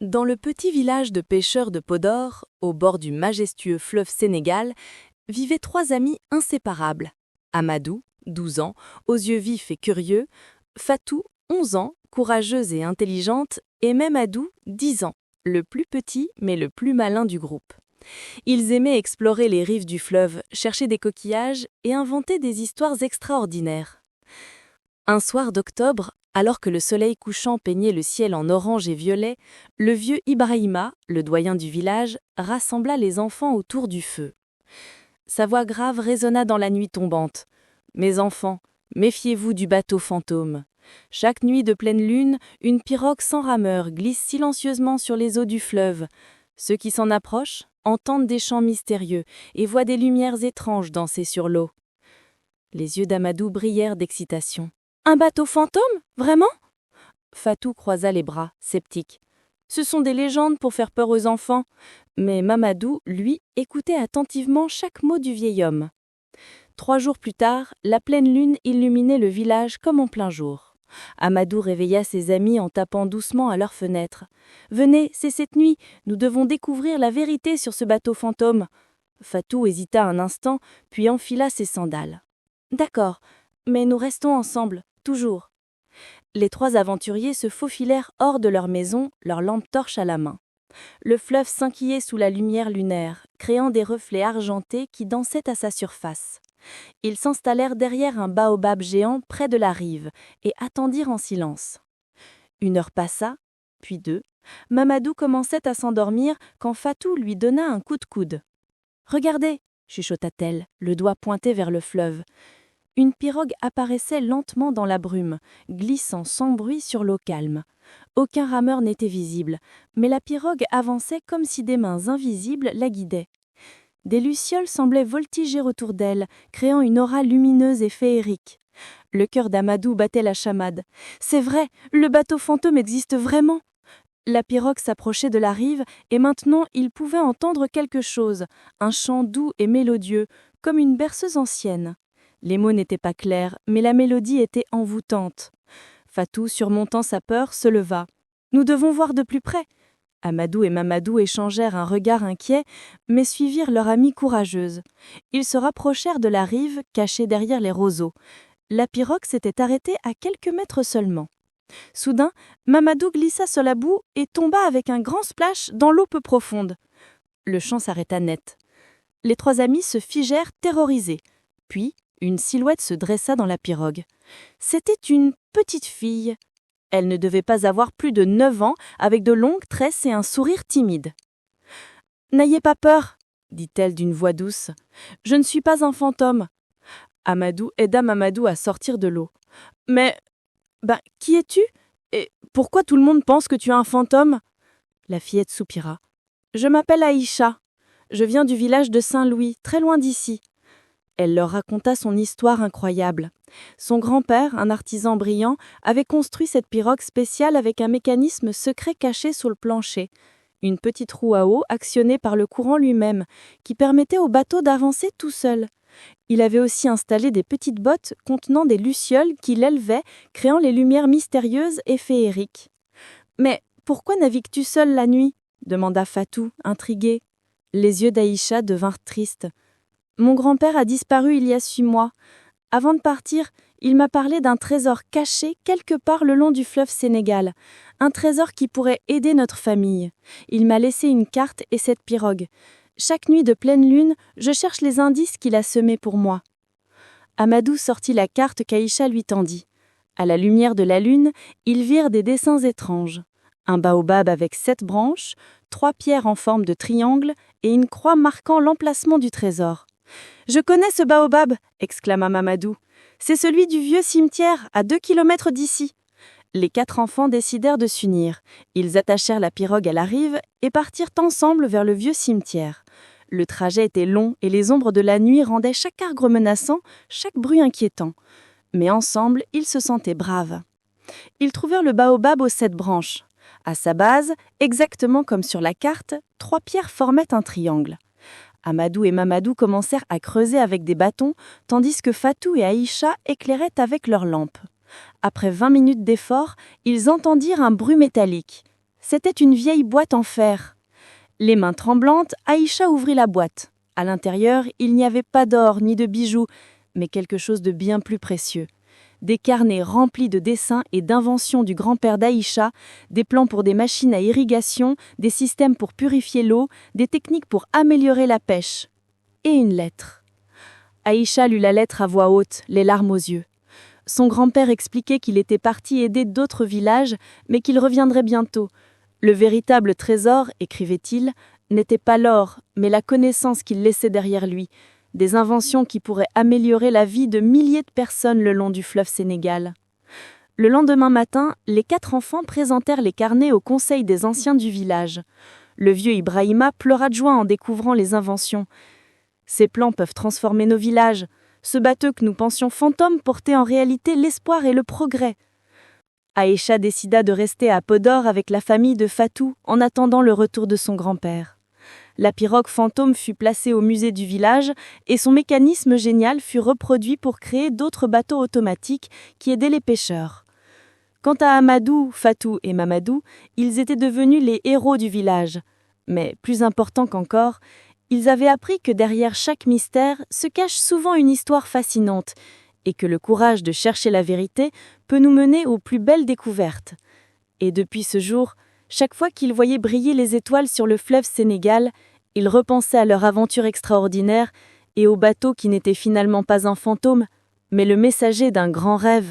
Dans le petit village de pêcheurs de Podor, au bord du majestueux fleuve Sénégal, vivaient trois amis inséparables. Amadou, 12 ans, aux yeux vifs et curieux, Fatou, 11 ans, courageuse et intelligente, et Memadou, 10 ans, le plus petit mais le plus malin du groupe. Ils aimaient explorer les rives du fleuve, chercher des coquillages et inventer des histoires extraordinaires. Un soir d'octobre, alors que le soleil couchant peignait le ciel en orange et violet, le vieux Ibrahima, le doyen du village, rassembla les enfants autour du feu. Sa voix grave résonna dans la nuit tombante. « Mes enfants, méfiez-vous du bateau fantôme. Chaque nuit de pleine lune, une pirogue sans rameur glisse silencieusement sur les eaux du fleuve. Ceux qui s'en approchent entendent des chants mystérieux et voient des lumières étranges danser sur l'eau. » Les yeux d'Amadou brillèrent d'excitation. « Un bateau fantôme? Vraiment ?» Fatou croisa les bras, sceptique. « Ce sont des légendes pour faire peur aux enfants. » Mais Mamadou, lui, écoutait attentivement chaque mot du vieil homme. 3 jours plus tard, la pleine lune illuminait le village comme en plein jour. Amadou réveilla ses amis en tapant doucement à leurs fenêtres. « Venez, c'est cette nuit, nous devons découvrir la vérité sur ce bateau fantôme. » Fatou hésita un instant, puis enfila ses sandales. « D'accord, mais nous restons ensemble, toujours. » Les 3 aventuriers se faufilèrent hors de leur maison, leurs lampes torches à la main. Le fleuve scintillait sous la lumière lunaire, créant des reflets argentés qui dansaient à sa surface. Ils s'installèrent derrière un baobab géant près de la rive et attendirent en silence. 1 heure passa, puis 2. Mamadou commençait à s'endormir quand Fatou lui donna un coup de coude. « Regardez !» chuchota-t-elle, le doigt pointé vers le fleuve. Une pirogue apparaissait lentement dans la brume, glissant sans bruit sur l'eau calme. Aucun rameur n'était visible, mais la pirogue avançait comme si des mains invisibles la guidaient. Des lucioles semblaient voltiger autour d'elle, créant une aura lumineuse et féerique. Le cœur d'Amadou battait la chamade. « C'est vrai, le bateau fantôme existe vraiment !» La pirogue s'approchait de la rive et maintenant il pouvait entendre quelque chose, un chant doux et mélodieux, comme une berceuse ancienne. Les mots n'étaient pas clairs, mais la mélodie était envoûtante. Fatou, surmontant sa peur, se leva. « Nous devons voir de plus près !» Amadou et Mamadou échangèrent un regard inquiet, mais suivirent leur amie courageuse. Ils se rapprochèrent de la rive, cachés derrière les roseaux. La pirogue s'était arrêtée à quelques mètres seulement. Soudain, Mamadou glissa sur la boue et tomba avec un grand splash dans l'eau peu profonde. Le chant s'arrêta net. Les 3 amis se figèrent terrorisés. Puis, une silhouette se dressa dans la pirogue. C'était une petite fille. Elle ne devait pas avoir plus de 9 ans, avec de longues tresses et un sourire timide. « N'ayez pas peur, » dit-elle d'une voix douce. « Je ne suis pas un fantôme. » Amadou aida Mamadou à sortir de l'eau. « Mais, qui es-tu? Et pourquoi tout le monde pense que tu es un fantôme ?» La fillette soupira. « Je m'appelle Aïcha. Je viens du village de Saint-Louis, très loin d'ici. » Elle leur raconta son histoire incroyable. Son grand-père, un artisan brillant, avait construit cette pirogue spéciale avec un mécanisme secret caché sous le plancher. Une petite roue à eau actionnée par le courant lui-même, qui permettait au bateau d'avancer tout seul. Il avait aussi installé des petites bottes contenant des lucioles qui l'élevaient, créant les lumières mystérieuses et féeriques. « Mais pourquoi navigues-tu seule la nuit ?» demanda Fatou, intriguée. Les yeux d'Aïcha devinrent tristes. « Mon grand-père a disparu il y a 6 mois. Avant de partir, il m'a parlé d'un trésor caché quelque part le long du fleuve Sénégal. Un trésor qui pourrait aider notre famille. Il m'a laissé une carte et cette pirogue. Chaque nuit de pleine lune, je cherche les indices qu'il a semés pour moi. » Amadou sortit la carte qu'Aïcha lui tendit. À la lumière de la lune, ils virent des dessins étranges. Un baobab avec 7 branches, 3 pierres en forme de triangle et une croix marquant l'emplacement du trésor. « Je connais ce baobab !» exclama Mamadou. « C'est celui du vieux cimetière, à 2 kilomètres d'ici. » Les 4 enfants décidèrent de s'unir. Ils attachèrent la pirogue à la rive et partirent ensemble vers le vieux cimetière. Le trajet était long et les ombres de la nuit rendaient chaque arbre menaçant, chaque bruit inquiétant. Mais ensemble, ils se sentaient braves. Ils trouvèrent le baobab aux 7 branches. À sa base, exactement comme sur la carte, 3 pierres formaient un triangle. Amadou et Mamadou commencèrent à creuser avec des bâtons, tandis que Fatou et Aïcha éclairaient avec leurs lampes. Après 20 minutes d'effort, ils entendirent un bruit métallique. C'était une vieille boîte en fer. Les mains tremblantes, Aïcha ouvrit la boîte. À l'intérieur, il n'y avait pas d'or ni de bijoux, mais quelque chose de bien plus précieux. Des carnets remplis de dessins et d'inventions du grand-père d'Aïcha, des plans pour des machines à irrigation, des systèmes pour purifier l'eau, des techniques pour améliorer la pêche. Et une lettre. Aïcha lut la lettre à voix haute, les larmes aux yeux. Son grand-père expliquait qu'il était parti aider d'autres villages, mais qu'il reviendrait bientôt. Le véritable trésor, écrivait-il, n'était pas l'or, mais la connaissance qu'il laissait derrière lui, des inventions qui pourraient améliorer la vie de milliers de personnes le long du fleuve Sénégal. Le lendemain matin, les 4 enfants présentèrent les carnets au conseil des anciens du village. Le vieux Ibrahima pleura de joie en découvrant les inventions. « Ces plans peuvent transformer nos villages. Ce bateau que nous pensions fantôme portait en réalité l'espoir et le progrès. » Aïcha décida de rester à Podor avec la famille de Fatou en attendant le retour de son grand-père. La pirogue fantôme fut placée au musée du village et son mécanisme génial fut reproduit pour créer d'autres bateaux automatiques qui aidaient les pêcheurs. Quant à Amadou, Fatou et Mamadou, ils étaient devenus les héros du village. Mais plus important qu'encore, ils avaient appris que derrière chaque mystère se cache souvent une histoire fascinante et que le courage de chercher la vérité peut nous mener aux plus belles découvertes. Et depuis ce jour, chaque fois qu'ils voyaient briller les étoiles sur le fleuve Sénégal, ils repensaient à leur aventure extraordinaire et au bateau qui n'était finalement pas un fantôme, mais le messager d'un grand rêve.